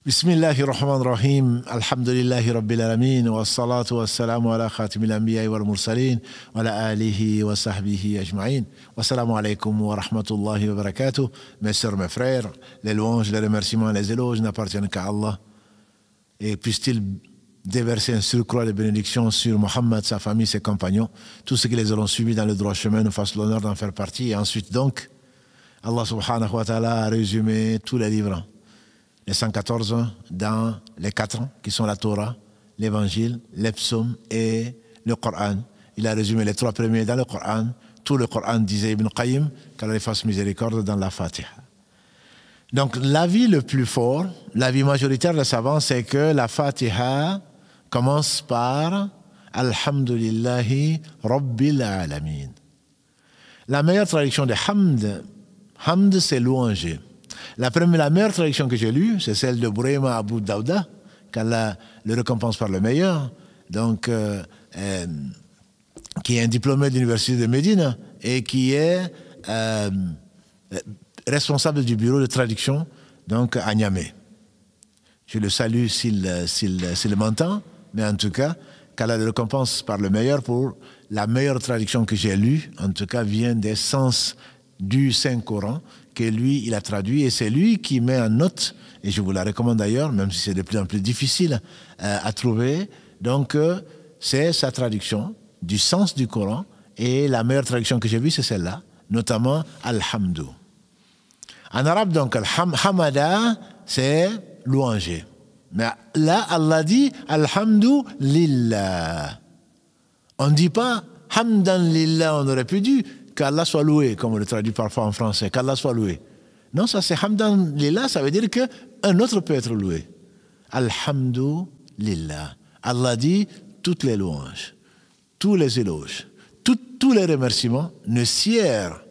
بسم الله الرحمن الرحيم الحمد لله رب العالمين والصلاة والسلام على خاتم الأنبياء والمرسلين وعلى آله وصحبه أجمعين والسلام عليكم ورحمة الله وبركاته. Mes sœurs, mes frères, les louanges, les remerciements, les éloges n'appartiennent qu'à Allah. Et puisse-t-il déverser un surcroît de bénédictions sur Mohammed, sa famille, ses compagnons, tous ceux qui les auront suivis dans le droit chemin nous fassent l'honneur d'en faire partie. Et ensuite donc, Allah subhanahu wa ta'ala a résumé tous les livres, les 114 dans les 4 qui sont la Torah, l'Évangile, les psaumes et le Coran. Il a résumé les 3 premiers dans le Coran. Tout le Coran, disait Ibn Qayyim, qu'Allah les fasse miséricorde dans la Fatiha. Donc l'avis le plus fort, l'avis majoritaire des savants, c'est que la Fatiha commence par Alhamdulillahi Rabbil Alamin. La meilleure traduction de Hamd, Hamd c'est louanger. La meilleure traduction que j'ai lue, c'est celle de Bourema Abu Daouda, qu'Allah le récompense par le meilleur, donc, qui est un diplômé de l'université de Médine et qui est responsable du bureau de traduction donc, à Niamey. Je le salue s'il m'entend, mais en tout cas, qu'Allah le récompense par le meilleur pour la meilleure traduction que j'ai lue, en tout cas, vient des sens du Saint-Coran, que lui, il a traduit, et c'est lui qui met en note, et je vous la recommande d'ailleurs, même si c'est de plus en plus difficile à trouver, donc c'est sa traduction du sens du Coran, et la meilleure traduction que j'ai vue, c'est celle-là, notamment Alhamdu. En arabe, donc, Hamada, c'est louanger. Mais là, Allah dit Alhamdu Lillah. On ne dit pas Hamdan Lillah, on aurait pu dire qu'Allah soit loué, comme on le traduit parfois en français, qu'Allah soit loué. Non, ça c'est Hamdan Lillah, ça veut dire qu'un autre peut être loué. Alhamdu Lillah. Allah dit toutes les louanges, tous les éloges, tous les remerciements ne sièrent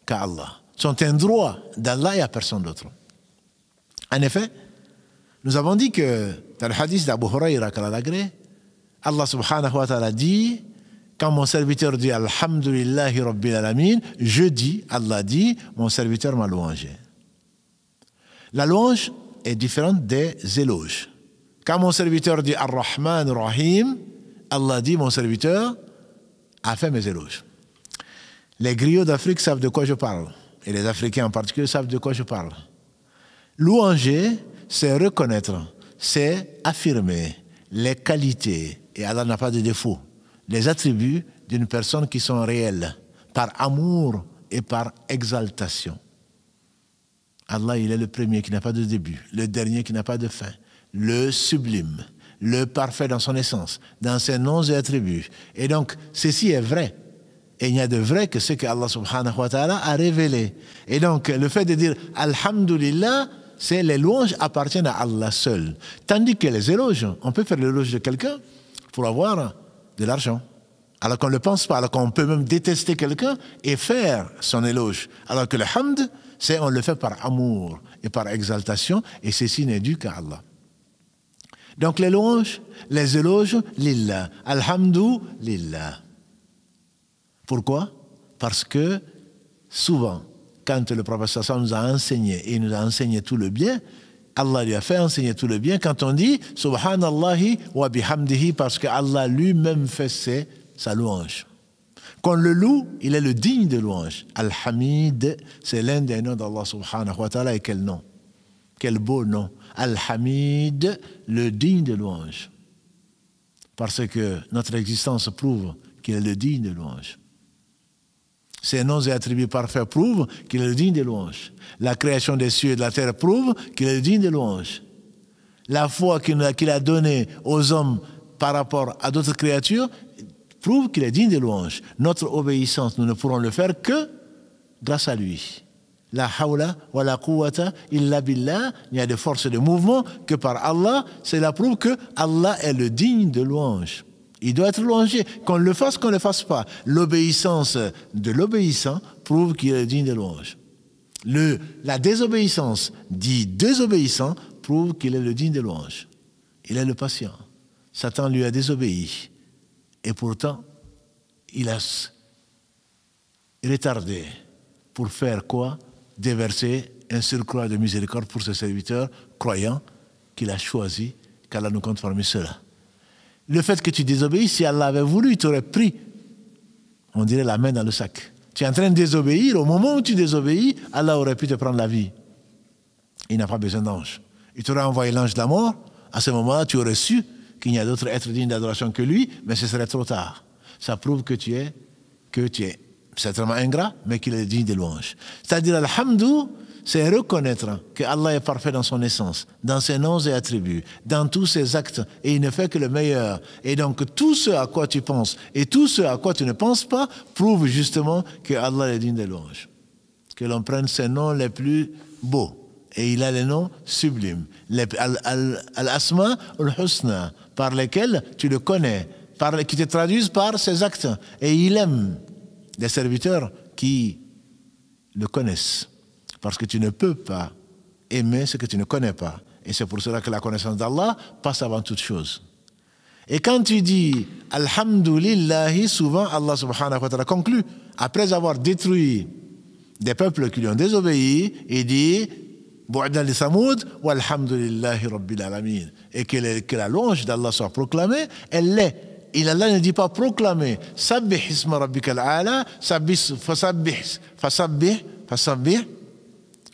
qu'à Allah, sont un droit d'Allah et à personne d'autre. En effet, nous avons dit que dans le hadith d'Abu Huraira, Allah subhanahu wa ta'ala dit, quand mon serviteur dit Alhamdulillahi Rabbil Alamin, je dis, Allah dit, mon serviteur m'a louangé. La louange est différente des éloges. Quand mon serviteur dit Ar-Rahman Rahim, Allah dit, mon serviteur a fait mes éloges. Les griots d'Afrique savent de quoi je parle, et les Africains en particulier savent de quoi je parle. Louanger, c'est reconnaître, c'est affirmer les qualités, et Allah n'a pas de défaut, les attributs d'une personne qui sont réels, par amour et par exaltation. Allah, il est le premier qui n'a pas de début, le dernier qui n'a pas de fin, le sublime, le parfait dans son essence, dans ses noms et attributs. Et donc, ceci est vrai. Et il n'y a de vrai que ce que Allah subhanahu wa ta'ala a révélé. Et donc, le fait de dire Alhamdulillah, c'est les louanges appartiennent à Allah seul. Tandis que les éloges, on peut faire l'éloge de quelqu'un pour avoir de l'argent. Alors qu'on ne le pense pas, alors qu'on peut même détester quelqu'un et faire son éloge. Alors que le hamd, c'est on le fait par amour et par exaltation, et ceci n'est dû qu'à Allah. Donc les louanges, les éloges, lillah. Alhamdu lillah. Pourquoi? Parce que souvent, quand le prophète nous a enseigné, et il nous a enseigné tout le bien, Allah lui a fait enseigner tout le bien quand on dit Subhanallahi wa bihamdihi, parce que Allah lui-même fait sa louange. Qu'on le loue, il est le digne de louange. Al-Hamid, c'est l'un des noms d'Allah subhanahu wa ta'ala. Et quel nom? Quel beau nom. Al-Hamid, le digne de louange. Parce que notre existence prouve qu'il est le digne de louange. Ses noms et attributs parfaits prouvent qu'il est le digne de louange. La création des cieux et de la terre prouve qu'il est le digne de louange. La foi qu'il a donnée aux hommes par rapport à d'autres créatures prouve qu'il est digne de louange. Notre obéissance, nous ne pourrons le faire que grâce à lui. La hawla wa la quwwata illa billah, il n'y a de force de mouvement que par Allah. Cela prouve que Allah est le digne de louange. Il doit être louangé, qu'on le fasse, qu'on ne le fasse pas. L'obéissance de l'obéissant prouve qu'il est digne de louange. La désobéissance dit désobéissant prouve qu'il est le digne de louange. Il est le patient. Satan lui a désobéi. Et pourtant, il a retardé pour faire quoi? Déverser un surcroît de miséricorde pour ses serviteurs croyants qu'il a choisi, qu'Allah nous compte parmi ceux-là. Le fait que tu désobéis, si Allah avait voulu, il t'aurait pris, on dirait, la main dans le sac. Tu es en train de désobéir, au moment où tu désobéis, Allah aurait pu te prendre la vie. Il n'a pas besoin d'ange. Il t'aurait envoyé l'ange de la mort, à ce moment-là, tu aurais su qu'il n'y a d'autres êtres dignes d'adoration que lui, mais ce serait trop tard. Ça prouve que tu es certainement ingrat, mais qu'il est digne de louange. C'est-à-dire, alhamdou, c'est reconnaître que Allah est parfait dans son essence, dans ses noms et attributs, dans tous ses actes, et il ne fait que le meilleur. Et donc, tout ce à quoi tu penses et tout ce à quoi tu ne penses pas prouve justement que Allah est digne de louange. Que l'on prenne ses noms les plus beaux. Et il a les noms sublimes. Al-Asma al-Husna, par lesquels tu le connais, qui te traduisent par ses actes. Et il aime des serviteurs qui le connaissent. Parce que tu ne peux pas aimer ce que tu ne connais pas. Et c'est pour cela que la connaissance d'Allah passe avant toute chose. Et quand tu dis Alhamdulillahi, souvent Allah subhanahu wa ta'ala conclut, après avoir détruit des peuples qui lui ont désobéi, il dit Bu'dan li Samoud walhamdulillahi rabbil alamin. Et que la louange d'Allah soit proclamée, elle l'est. Et Allah ne dit pas proclamer Sabbih isma rabbikal a'la, fasabbih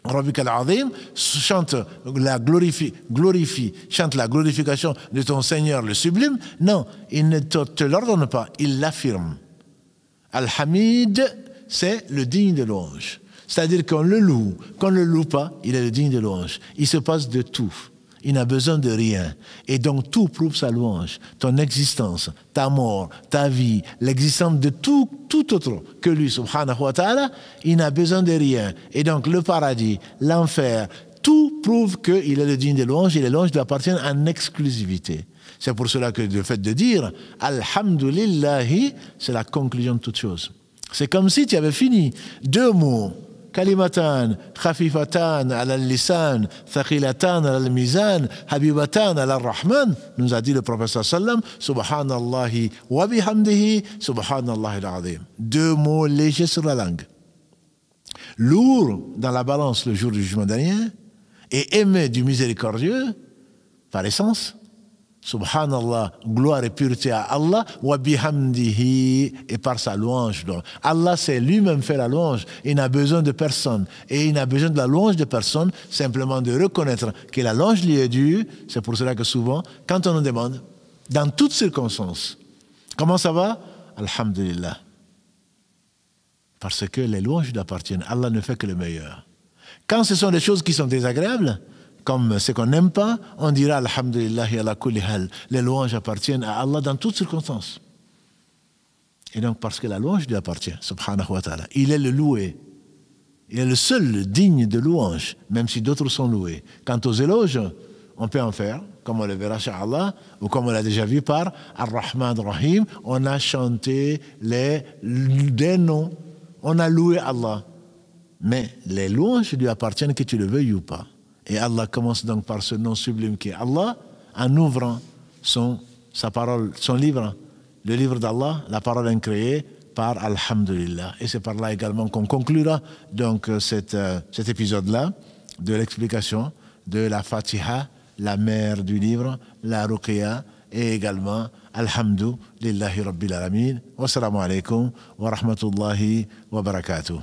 Rabbika al-Azim, chante chante la glorification de ton Seigneur le sublime. Non, il ne te l'ordonne pas, il l'affirme. Al-Hamid, c'est le digne de louange. C'est-à-dire qu'on le loue pas, il est le digne de louange. Il se passe de tout. Il n'a besoin de rien. Et donc tout prouve sa louange. Ton existence, ta mort, ta vie, l'existence de tout autre que lui, subhanahu wa ta'ala, il n'a besoin de rien. Et donc le paradis, l'enfer, tout prouve qu'il est le digne de louange et les louanges lui appartiennent en exclusivité. C'est pour cela que le fait de dire Alhamdulillahi, c'est la conclusion de toute chose. C'est comme si tu avais fini 2 mots. Kalimatan, khafifatan ala al-lisan, thaqilatan ala al-mizan, habibatan ala al-Rahman, nous a dit le prophète sallam, subhanallahi wa bihamdihi, subhanallahi al-azim. 2 mots légers sur la langue. Lourd dans la balance le jour du jugement dernier, et aimé du miséricordieux, par essence, Subhanallah, gloire et pureté à Allah, wa bihamdihi, et par sa louange. Donc, Allah, c'est lui-même fait la louange. Il n'a besoin de personne. Et il n'a besoin de la louange de personne, simplement de reconnaître que la louange lui est due. C'est pour cela que souvent, quand on nous demande, dans toutes circonstances, comment ça va? Alhamdulillah. Parce que les louanges lui appartiennent. Allah ne fait que le meilleur. Quand ce sont des choses qui sont désagréables, comme ce qu'on n'aime pas, on dira Alhamdulillahi ala kulli hal. Les louanges appartiennent à Allah dans toutes circonstances. Et donc, parce que la louange lui appartient, subhanahu wa ta'ala, il est le loué. Il est le seul digne de louange, même si d'autres sont loués. Quant aux éloges, on peut en faire, comme on le verra chez Allah, ou comme on l'a déjà vu par Ar-Rahman Rahim, on a chanté des noms, on a loué Allah. Mais les louanges lui appartiennent, que tu le veuilles ou pas. Et Allah commence donc par ce nom sublime qui est Allah, en ouvrant sa parole, son livre, le livre d'Allah, la parole incréée, par Alhamdulillah. Et c'est par là également qu'on conclura donc cet épisode-là de l'explication de la Fatiha, la mère du livre, la Ruqya, et également Alhamdulillahi Rabbil Alamin. Wassalamu alaikum wa rahmatullahi wa barakatuh.